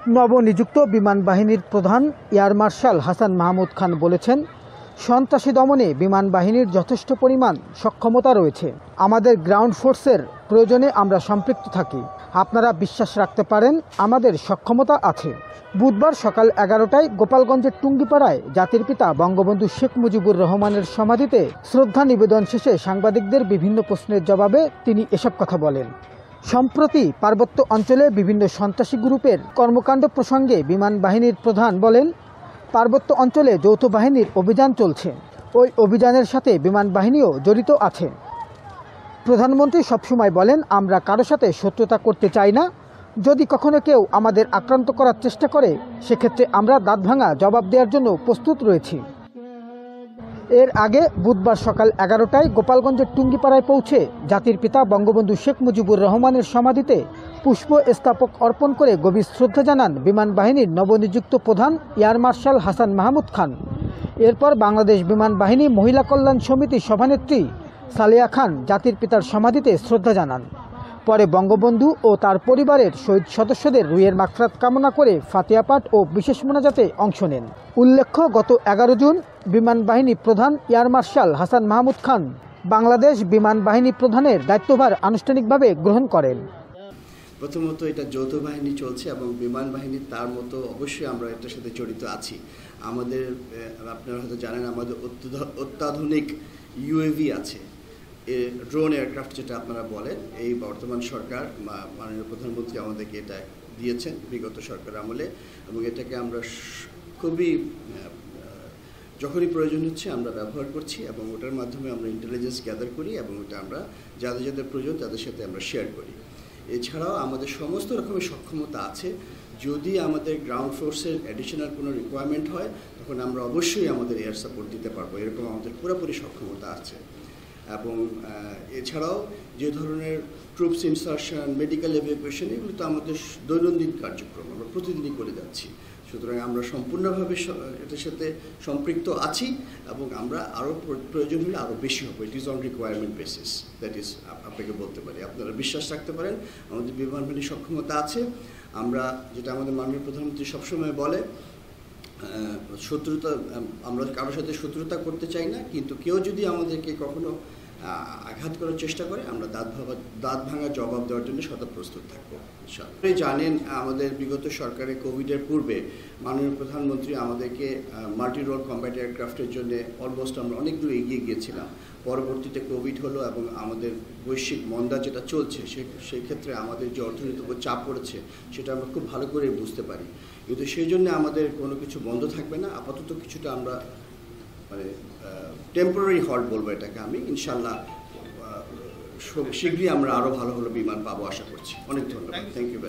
নবনিযুক্ত বিমান বাহিনীর প্রধান এয়ার মার্শাল হাসান মাহমুদ খান বলেছেন, সন্ত্রাসী দমনে বিমান বাহিনীর যথেষ্ট পরিমাণ সক্ষমতা রয়েছে। আমাদের গ্রাউন্ড ফোর্সের প্রয়োজনে আমরা সম্পৃক্ত থাকি। আপনারা বিশ্বাস রাখতে পারেন, আমাদের সক্ষমতা আছে। বুধবার সকাল 11টায় গোপালগঞ্জের টুঙ্গিপাড়ায় জাতির পিতা বঙ্গবন্ধু শেখ মুজিবুর রহমানের সমাধিতে শ্রদ্ধা নিবেদন শেষে সাংবাদিকদের বিভিন্ন প্রশ্নের জবাবে তিনি এসব কথা বলেন। সম্প্রতি পার্বত্য অঞ্চলে বিভিন্ন সন্ত্রাসী গ্রুপের কর্মকাণ্ড প্রসঙ্গে বিমান বাহিনীর প্রধান বলেন, পার্বত্য অঞ্চলে যৌথ বাহিনীর অভিযান চলছে। ওই অভিযানের সাথে বিমান বাহিনীও জড়িত আছে। প্রধানমন্ত্রী সবসময় বলেন, আমরা কারো সাথে শত্রুতা করতে চাই না। যদি কখনো কেউ আমাদের আক্রান্ত করার চেষ্টা করে, সেক্ষেত্রে আমরা দাঁতভাঙা জবাব দেওয়ার জন্য প্রস্তুত রয়েছি। এর আগে বুধবার সকাল 11টায় গোপালগঞ্জের টুঙ্গিপাড়ায় পৌঁছে জাতির পিতা বঙ্গবন্ধু শেখ মুজিবুর রহমানের সমাধিতে পুষ্প স্তবক অর্পণ করে গভীর শ্রদ্ধা জানান বিমান বাহিনীর নবনিযুক্ত প্রধান এয়ার মার্শাল হাসান মাহমুদ খান। এরপর বাংলাদেশ বিমান বাহিনী মহিলা কল্যাণ সমিতির সভানেত্রী সালেয়া খান জাতির পিতার সমাধিতে শ্রদ্ধা জানান। পরে বঙ্গবন্ধু ও তার পরিবারের শহীদ সদস্যদের রুহের মাগফিরাত কামনা করে ফাতিহা পাঠ ও বিশেষ মোনাজাতে অংশ নেন। উল্লেখ্য, গত 11 জুন বিমান বাহিনী প্রধান এয়ার মার্শাল হাসান মাহমুদ খান বাংলাদেশ বিমান বাহিনী প্রধানের দায়িত্বভার আনুষ্ঠানিকভাবে গ্রহণ করেন। প্রথমত, এটা যৌথ বাহিনী চলছে এবং বিমান বাহিনী তার মতো অবশ্যই আমরা এটার সাথে জড়িত আছি। আমাদের আপনারা হয়তো জানেন, আমাদের অত্যাধুনিক ইউএভি আছে, ড্রোন এয়ারক্রাফট যেটা আপনারা বলেন। এই বর্তমান সরকার, মাননীয় প্রধানমন্ত্রী আমাদেরকে এটা দিয়েছেন বিগত সরকার আমলে, এবং এটাকে আমরা খুবই যখনই প্রয়োজন হচ্ছে আমরা ব্যবহার করছি এবং ওটার মাধ্যমে আমরা ইন্টেলিজেন্স গ্যাদার করি এবং ওটা আমরা যাদের যাদের প্রয়োজন তাদের সাথে আমরা শেয়ার করি। এছাড়াও আমাদের সমস্ত রকমের সক্ষমতা আছে। যদি আমাদের গ্রাউন্ড ফোর্সের অ্যাডিশনাল কোনো রিকোয়ারমেন্ট হয়, তখন আমরা অবশ্যই আমাদের এয়ার সাপোর্ট দিতে পারবো। এরকম আমাদের পুরোপুরি সক্ষমতা আছে। এবং এছাড়াও যে ধরনের ট্রুপস ইনসারশন, মেডিকেল এভাকুয়েশন, এগুলো তো আমাদের দৈনন্দিন কার্যক্রম, আমরা প্রতিদিনই করে যাচ্ছি। সুতরাং আমরা সম্পূর্ণভাবে এটার সাথে সম্পৃক্ত আছি এবং আমরা আরও প্রয়োজন হলে আরও বেশি হবে। It is on requirement basis, that is আপনাকে বলতে পারি। আপনারা বিশ্বাস রাখতে পারেন, আমাদের বিমান বাহিনীর সক্ষমতা আছে। আমরা যেটা আমাদের মাননীয় প্রধানমন্ত্রী সবসময় বলে, শত্রুতা, আমরা কারোর সাথে শত্রুতা করতে চাই না, কিন্তু কেউ যদি আমাদেরকে কখনো আঘাত করার চেষ্টা করে, আমরা দাঁত ভাঙা জবাব দেওয়ার জন্য সদা প্রস্তুত থাকবো। আপনি জানেন, আমাদের বিগত সরকারের কোভিডের পূর্বে মাননীয় প্রধানমন্ত্রী আমাদেরকে মাল্টি রোল কম্ব্যাট এয়ারক্রাফটের জন্য অলমোস্ট আমরা অনেক দূর এগিয়ে গিয়েছিলাম। পরবর্তীতে কোভিড হলো এবং আমাদের বৈশ্বিক মন্দা যেটা চলছে, সেই ক্ষেত্রে আমাদের যে অর্থনৈতিক চাপ পড়েছে সেটা আমরা খুব ভালো করে বুঝতে পারি। কিন্তু সেই জন্য আমাদের কোনো কিছু বন্ধ থাকবে না। আপাতত কিছুটা আমরা টেম্পোরারি হল্ট বলবো এটাকে আমি। ইনশাল্লাহ শীঘ্রই আমরা আরও ভালো ভালো বিমান পাবো আশা করছি। অনেক ধন্যবাদ। Thank you.